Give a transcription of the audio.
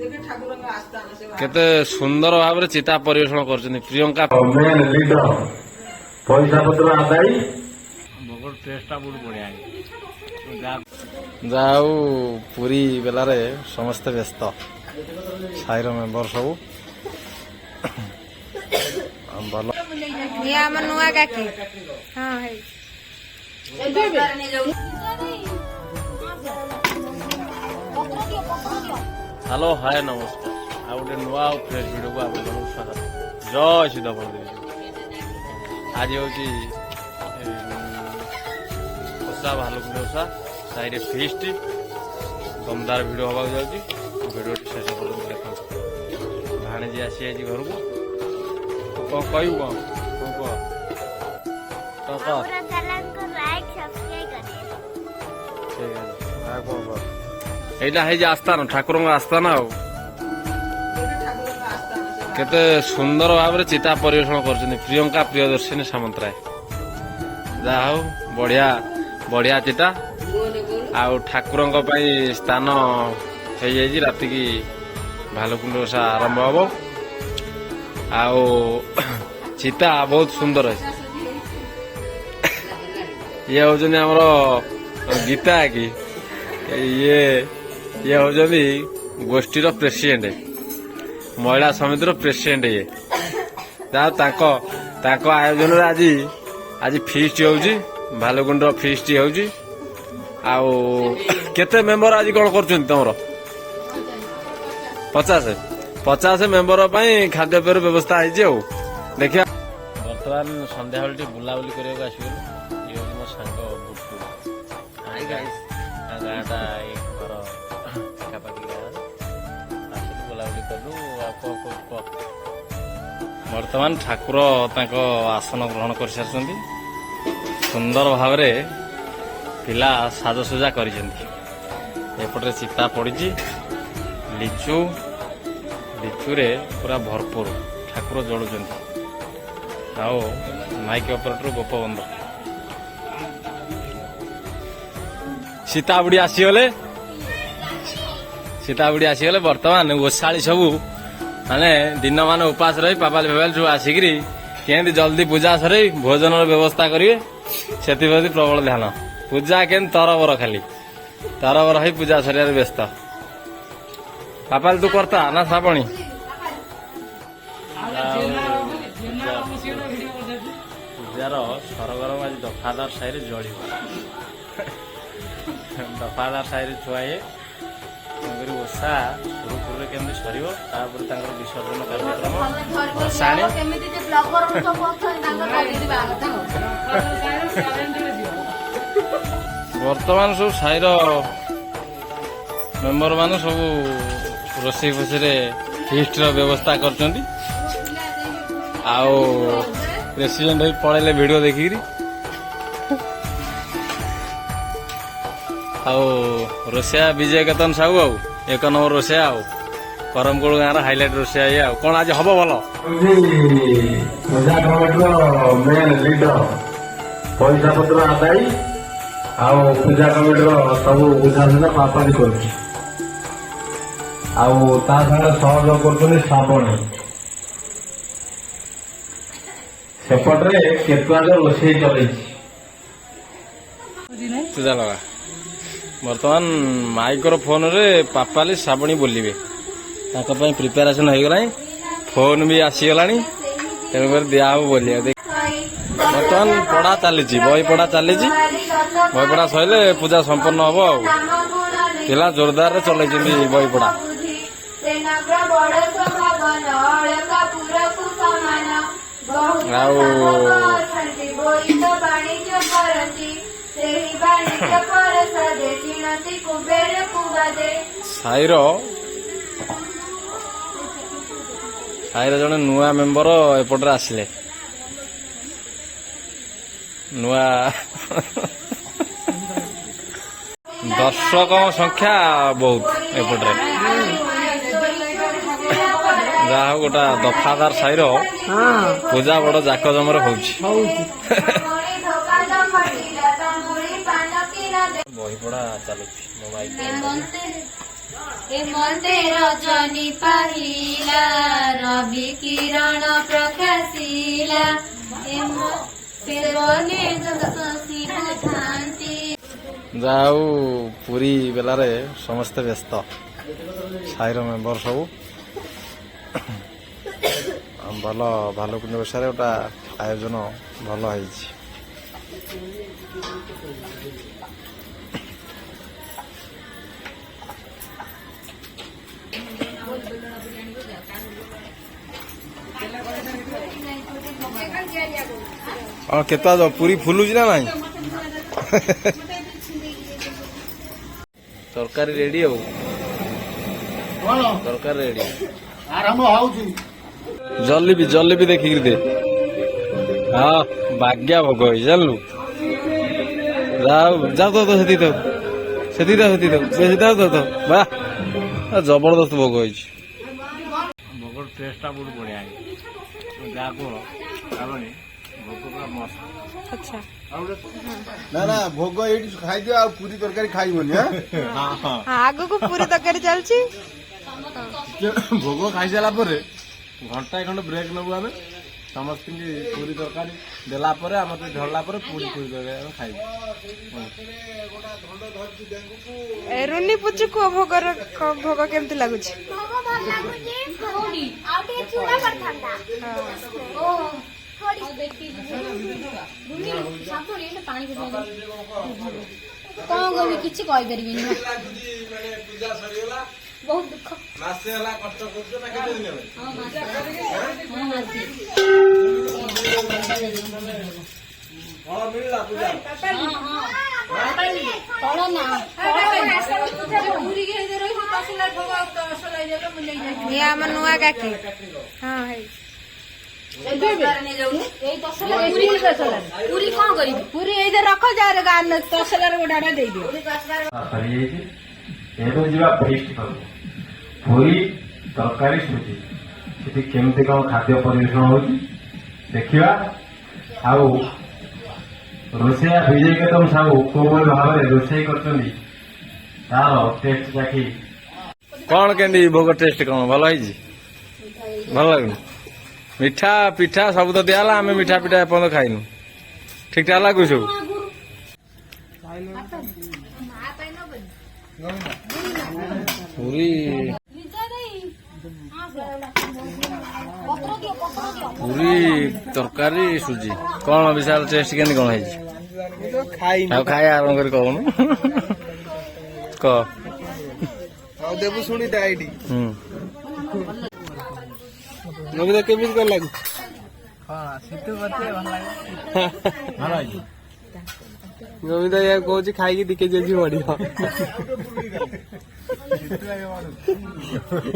केते सुंदर भाव में चिता परिवेषण कर प्रियंका पैसा पत्र आदाई टेस्टा बहुत बढ़िया जाऊ पूरी बेलारे समस्ते व्यस्त साईर मेम्बर सब भल नुआ काकी हाँ हेलो हाय नमस्कार आ गोटे नुआ फ्रेश वीडियो को आप स्वागत जय सीधा बलदेव आज हूँ ओषा भालुकुंड ओषा साइड फिस्ट दमदार भिड हवा जाऊँगी भिडियो शेष पर्यटन देख भाणीजी आसी आज घर को कौन कहू कौन कह এইটা হয়ে যে আস্থান ঠাকুর আস্থান কেতে সুন্দর ভাবে চিতা পরিবেশন করছেন প্রিয়ঙ্কা প্রিয়দর্শিনী সামন্তরায় যা হও বঢ়িয়া বঢ়িয়া চিতা ଆଉ ଠାକୁରଙ୍କ ପାଇଁ ସ୍ଥାନ ହେଇଯାଇଛି ରାତିକି ଭାଲୁକୁଣ୍ଡ ଓଷା ଆରମ୍ଭ ହବ ଆଉ ଚିତା ବହୁତ ସୁନ୍ଦର ଅଛି ଇଏ ହଉଛନ୍ତି ଆମର ଗୀତା କି ଇଏ ଇଏ ହଉଛନ୍ତି ଗୋଷ୍ଠୀର ପ୍ରେସିଡେଣ୍ଟ ମହିଳା ସମିତିର ପ୍ରେସିଡେଣ୍ଟ ଇଏ ଯାହା ତାଙ୍କ ଆୟୋଜନରେ ଆଜି ଫିଷ୍ଟ ହଉଛି ଭାଲୁକୁଣ୍ଡର ଫିଷ୍ଟ ହଉଛି ଆଉ କେତେ ମେମ୍ବର ଆଜି କଣ କରୁଛନ୍ତି ତମର 50 ମେମ୍ବର ପାଇଁ ଖାଦ୍ୟପେୟର ବ୍ୟବସ୍ଥା ହେଇଛି ଆଉ ଦେଖିବା ବର୍ତ୍ତମାନ ସନ୍ଧ୍ୟାବେଳେ ଟିକେ ବୁଲାବୁଲି କରିବାକୁ ଆସିଗଲୁ ଇଏ ହଉଛି ମୋ ସାଙ୍ଗ ବୁଟୁ ଗାଁଟା ଏଇ ଘର ପାଖାପାଖି ଗାଁ ଆସିକି ବୁଲାବୁଲି କଲୁ ଆଉ କଣ ବର୍ତ୍ତମାନ ଠାକୁର ତାଙ୍କ ଆସନ ଗ୍ରହଣ କରିସାରିଛନ୍ତି ସୁନ୍ଦର ଭାବରେ ପିଲା ସାଜସଜ୍ଜା କରିଛନ୍ତି ଏପଟରେ ଚିତା ପଡ଼ିଛି ଲିଚୁରେ ପୁରା ଭରପୁର ଠାକୁର ଜଳୁଛନ୍ତି ଆଉ ମାଇକ ଅପରେଟର ଗୋପବନ୍ଧ ସୀତାବୁଡ଼ି ଆସିଗଲେ ବର୍ତ୍ତମାନ ଓଷାଳି ସବୁ ମାନେ ଦିନ ମାନେ ଉପାସ ରହି ପାପାଲି ଫେପାଲି ସବୁ ଆସିକିରି କେମିତି ଜଲ୍ଦି ପୂଜା ସରେଇ ଭୋଜନର ବ୍ୟବସ୍ଥା କରିବେ ସେଥିପ୍ରତି ପ୍ରବଳ ଧ୍ୟାନ ପୂଜା କେମିତି ତରବର ଖାଲି ତରବର ହେଇ ପୂଜା ସରିବାରେ ବ୍ୟସ୍ତ ପାପାଲି ତୁ କର୍ତ୍ତା ନା ଶ୍ରାବଣୀ ପୂଜାର ସରଗରମ ଆଜି ଦଫାଦାର ସାହିରେ ଜଳିବ ଦଫାଦାର ସାହିରେ ଛୁଆଏ ତେଣୁକରି ଓଷା ସୁରୁଖୁରୁରେ କେମିତି ସରିବ ତାପରେ ତାଙ୍କର ବିସର୍ଜନ କାର୍ଯ୍ୟକ୍ରମ ଭସାଣି ବର୍ତ୍ତମାନ ସବୁ ସାହିର ମେମ୍ବର ମାନେ ସବୁ ରୋଷେଇ ଫୋଷେଇରେ ଫିଷ୍ଟର ବ୍ୟବସ୍ଥା କରିଛନ୍ତି ଆଉ ପ୍ରେସିଡେଣ୍ଟ ହେଇ ପଳେଇଲେ ଭିଡିଓ ଦେଖିକିରି ଆଉ ରୋଷେଇଆ ବିଜୟ କେତନ ସାହୁ ଆଉ 1 ନମ୍ବର ରୋଷେଇଆ ଆଉ କରମକୋଳ ଗାଁର ହାଇଲାଇଟ ରୋଷେଇଆ ଇଏ ଆଉ କଣ ଆଜି ହବ ଭଲ ପଇସା ପତ୍ର ଆଦାଇ ଆଉ ପୂଜା କମିଟିର ସବୁ ବୁଝାସୁଝା ପାପାଲି କରୁଛି ଆଉ ତା ସାଙ୍ଗରେ ସହଯୋଗ କରୁଛନ୍ତି ଶ୍ରାବଣୀ ସେପଟରେ କେତୁଆର ରୋଷେଇ ଚଲେଇଛି ପୂଜା ଲଗା ବର୍ତ୍ତମାନ ମାଇକ୍ରୋ ଫୋନରେ ପାପାଲି ଶ୍ରାବଣୀ ବୋଲିବେ ତାଙ୍କ ପାଇଁ ପ୍ରିପାରେସନ ହେଇଗଲାଣି ଫୋନ ବି ଆସିଗଲାଣି ତେଣୁକରି ଦିଆହବ ବୋଲିବା ବର୍ତ୍ତମାନ ପଢା ଚାଲିଛି ବହି ପଢା ଚାଲିଛି ବହି ପଢା ସରିଲେ ପୂଜା ସମ୍ପନ୍ନ ହବ ଆଉ ପିଲା ଜୋରଦାରରେ ଚଲେଇଛନ୍ତି ବହି ପଢା ଆଉ ସାହିର ଜଣେ ନୂଆ ମେମ୍ବର ଏପଟରେ ଆସିଲେ ନୂଆ ଦର୍ଶକ ସଂଖ୍ୟା ବହୁତ ଏପଟରେ ଯାହା ହଉ ଗୋଟା ଦଫାଦାର ସାହିର ପୂଜା ବଡ ଜାକଜମରେ ହଉଛି ବହି ପଢା ଚାଲୁଛି ମୋବାଇଲ ମତେ ରଜନୀ ପାହିଲା ରବି କିରଣ ପ୍ରକାଶିଲା ସେବନେ ଶିବୁଥାନ୍ତି। ଯାଉ ପୁରୀ ବେଲାରେ ସମସ୍ତେ ବ୍ୟସ୍ତ ସାହିର ମେମ୍ବର ସବୁ ଭଲ ଭାଲୁକୁଣି ଓଷାରେ ଗୋଟା ଆୟୋଜନ ଭଲ ହେଇଛି। କେତେ ପୁରୀ ଫୁଲୁଛି ନା ନାଇଁ? ତରକାରୀ ରେଡି ଆଉ ତରକାରୀ ରେଡି ଆରମ୍ଭ ହଉଛି। ଜଲେବି ଜଲେବି ଦେଖିକିରି ଦେ। ହଁ ବାଗ୍ୟା ଭୋଗ ହେଇଛି ଜାଣିଲୁ। ଯାଉ ଯାଉ ତ ସେତିକି ଥାଉ ସେତିକି ଥାଉ ସେତିକି ଥାଉ ବେଶୀ ଥାଉ ଥାଉ ଥାଉ ବା ଜବରଦସ୍ତ ଭୋଗ ହେଇଛି। ଭୋଗ ଟେଷ୍ଟଟା ବହୁତ ବଢିଆ ହେଇଛି। ଯାହା କୁହ ଭୋଗ ପୁରା ମସ୍ତ। ଆଚ୍ଛା ନା ନା ଭୋଗ ଏଇଠି ଖାଇଦିଅ ଆଉ ପୁରୀ ତରକାରୀ ଖାଇବନି। ଆଗକୁ ପୁରୀ ତରକାରୀ ଚାଲିଛି। ଭୋଗ ଖାଇସାରିଲା ପରେ ଘଣ୍ଟାଏ ଖଣ୍ଡେ ବ୍ରେକ୍ ନେବୁ ଆମେ ସମସ୍ତଙ୍କୁ ପୁରୀ ତରକାରୀ ଦେଲା ପରେ ଆମର ଝଡ଼ିଲା ପରେ ପୁରୀ ତରକାରୀ ଆମେ ଖାଇବୁ। ରୁନି ପୁଚୁ କୁହ ଭୋଗ କେମିତି ଲାଗୁଛି? କଣ କହିବି କିଛି କହିପାରିବିନି। ବହୁତ ଦୁଃଖ। ମାସେ ହେଲା କଷ୍ଟ କରୁଛ ନା କେତେ ଦିନ ହେଲା? ଫଳ ମିଳିଲା ପୂଜା? ଇଏ ଆମ ନୂଆ କାକି। ହଁ ହେଇ ପୁରୀ କଣ କରିବି? ପୁରୀ ଏଇଠି ରଖ ଯାର ଗାଁ ତସଲାରେ ଗୋଟା ଦେଇଦିଅ। ସରିଯାଇଛି। ଏବେ ଯିବା ଫିଷ୍ଟ କରୁ। ପୁରୀ ତରକାରୀ ସୁଜି ସେଠି କେମିତି କଣ ଖାଦ୍ୟ ପରିବେଷଣ ହଉଛି ଦେଖିବା। ଆଉ ରୋଷେଇଆ ବିଜୟ କେତନ ସାହୁ କୋଉଭଳି ଭାବରେ ରୋଷେଇ କରିଛନ୍ତି ତାର ଟେଷ୍ଟ ଚାଖି କଣ କେମିତି ଭୋଗ ଟେଷ୍ଟ କଣ ଭଲ ହେଇଛି? ଭଲ ଲାଗୁନି? ମିଠା ପିଠା ସବୁ ତ ଦିଆ ହେଲା ଆମେ ମିଠା ପିଠା ଏପର୍ଯ୍ୟନ୍ତ ଖାଇନୁ। ଠିକ ଠାକ ଲାଗୁଛି ସବୁ? ପୁରୀ ପୁରୀ ତରକାରୀ ସୁଜି କଣ ବିଶାଳ ଟେଷ୍ଟ କେମିତି କଣ ହେଇଛି? ଆଉ ଖାଇବା ଆରମ୍ଭ କରି କହୁନୁ କହ। ଦେବୁ ଶୁଣି ଏଇଠି ହୁଁ ନବୀନ କେମିତି କଣ ଲାଗୁଛି? ନବୀନ କହୁଛି ଖାଇକି 2 କେଜି ବଢିବ।